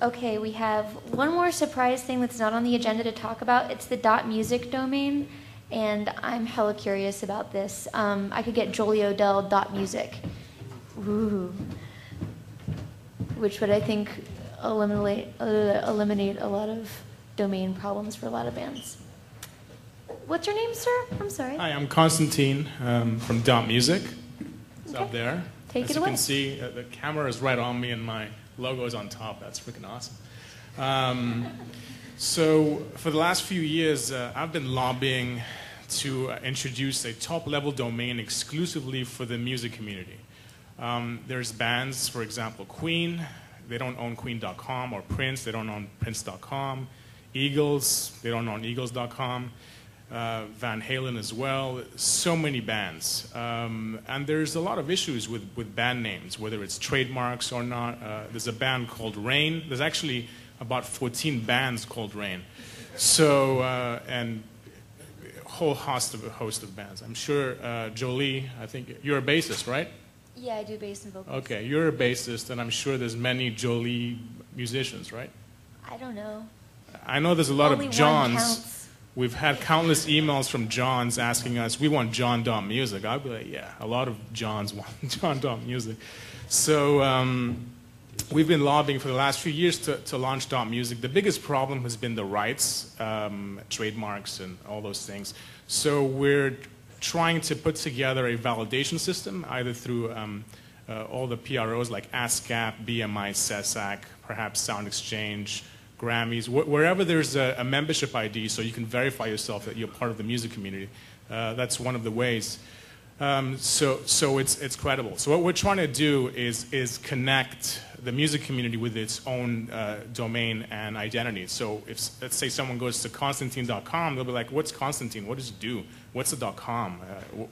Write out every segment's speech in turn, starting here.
Okay, we have one more surprise thing that's not on the agenda to talk about. It's the .music domain, and I'm hella curious about this. I could get jolieodell.music, which would, I think, eliminate a lot of domain problems for a lot of bands. What's your name, sir? I'm sorry. Hi, I'm Constantine from dotMusic. It's up there. Take it away. As you can see, the camera is right on me and my logo is on top. That's freaking awesome. So for the last few years, I've been lobbying to introduce a top-level domain exclusively for the music community. There's bands, for example, Queen. They don't own Queen.com, or Prince. They don't own Prince.com. Eagles. They don't own Eagles.com. Van Halen as well, so many bands. And there's a lot of issues with band names, whether it's trademarks or not. There's a band called Rain. There's actually about 14 bands called Rain. So, and a whole host of bands. I'm sure, Jolie, I think you're a bassist, right? Yeah, I do bass and vocals. Okay, you're a bassist, and I'm sure there's many Jolie musicians, right? I don't know. I know there's a lot Only of Johns. one counts. We've had countless emails from Johns asking us, we want John.music. I'd be like, yeah, a lot of Johns want John.music. So we've been lobbying for the last few years to launch .music. The biggest problem has been the rights, trademarks, and all those things. So we're trying to put together a validation system, either through all the PROs like ASCAP, BMI, SESAC, perhaps Sound Exchange, Grammys, wherever there's a membership ID so you can verify yourself that you're part of the music community. That's one of the ways. So it's credible. So what we're trying to do is connect the music community with its own domain and identity. So if, let's say someone goes to Constantine.com, they'll be like, what's Constantine? What does it do? What's the .com?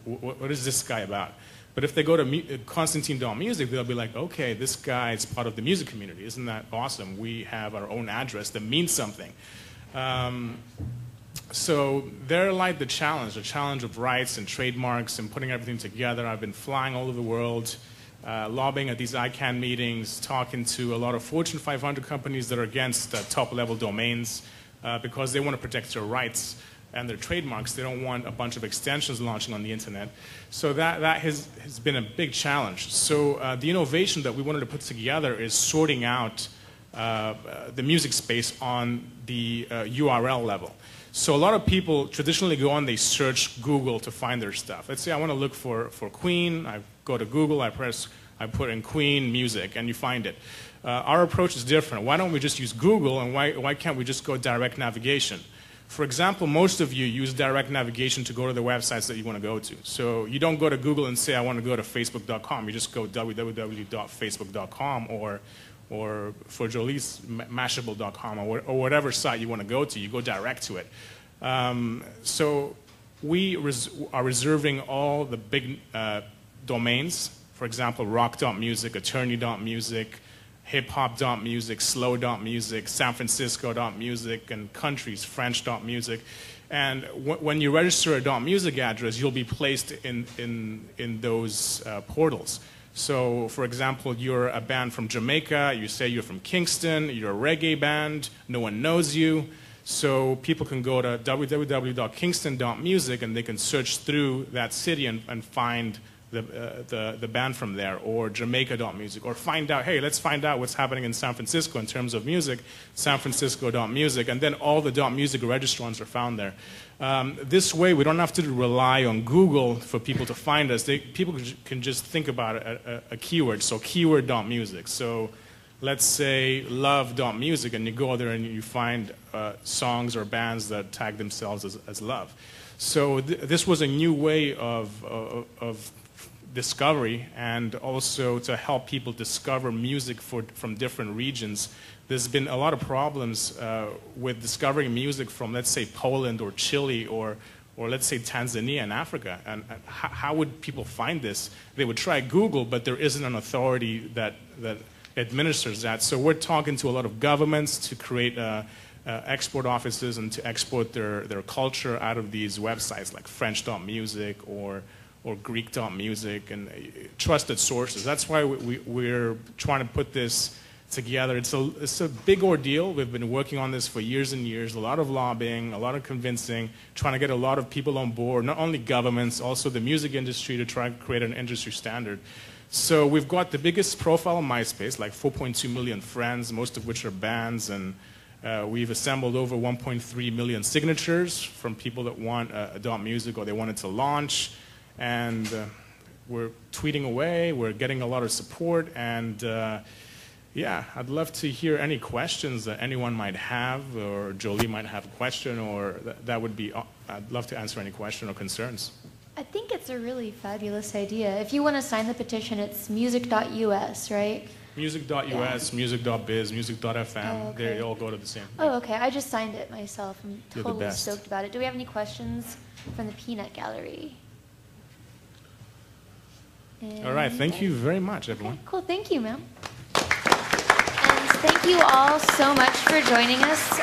What is this guy about? But if they go to Constantine.music, they'll be like, okay, this guy is part of the music community. Isn't that awesome? We have our own address that means something. So they're like the challenge of rights and trademarks and putting everything together. I've been flying all over the world, lobbying at these ICANN meetings, talking to a lot of Fortune 500 companies that are against top-level domains because they want to protect their rights and their trademarks. They don't want a bunch of extensions launching on the internet. So that has been a big challenge. So the innovation that we wanted to put together is sorting out the music space on the URL level. So a lot of people traditionally go on, they search Google to find their stuff. Let's say I want to look for Queen. I go to Google, I put in Queen music, and you find it. Our approach is different. Why don't we just use Google, and why can't we just go direct navigation? For example, most of you use direct navigation to go to the websites that you want to go to. So you don't go to Google and say, I want to go to Facebook.com. You just go www.facebook.com or for Jolie's, Mashable.com or whatever site you want to go to. You go direct to it. So we are reserving all the big domains. For example, rock.music, attorney.music, hip-hop.music, slow.music, San Francisco.music, and countries, French.music. And when you register a .music address, you'll be placed in those portals. So, for example, you're a band from Jamaica, you say you're from Kingston, you're a reggae band, no one knows you. So people can go to www.kingston.music and they can search through that city and find the band from there, or Jamaica.music, or find out, hey, let's find out what's happening in San Francisco in terms of music, San Francisco.music, and then all the .music registrants are found there. This way, we don't have to rely on Google for people to find us. People can just think about a keyword, so keyword.music. So let's say love.music, and you go there and you find songs or bands that tag themselves as love. So this was a new way of discovery, and also to help people discover music from different regions. There's been a lot of problems with discovering music from, let's say, Poland or Chile or let's say Tanzania in Africa. And how would people find this? They would try Google, but there isn't an authority that administers that. So we're talking to a lot of governments to create export offices and to export their culture out of these websites like French.music or Greek.music and trusted sources. That's why we're trying to put this together. It's a big ordeal. We've been working on this for years and years, a lot of lobbying, a lot of convincing, trying to get a lot of people on board, not only governments, also the music industry, to try and create an industry standard. So we've got the biggest profile on MySpace, like 4.2 million friends, most of which are bands, and we've assembled over 1.3 million signatures from people that want a dotMusic or they want it to launch, and we're tweeting away, we're getting a lot of support, and yeah, I'd love to hear any questions that anyone might have, or Jolie might have a question, or that would be, I'd love to answer any question or concerns. I think it's a really fabulous idea. If you want to sign the petition, it's music.us, right? Music.us, yeah. Music.biz, music.fm, oh, okay. They all go to the same thing. Oh, okay. I just signed it myself. I'm totally stoked about it. Do we have any questions from the Peanut Gallery? And all right. Thank you very much, everyone. Okay, cool. Thank you, ma'am. And thank you all so much for joining us.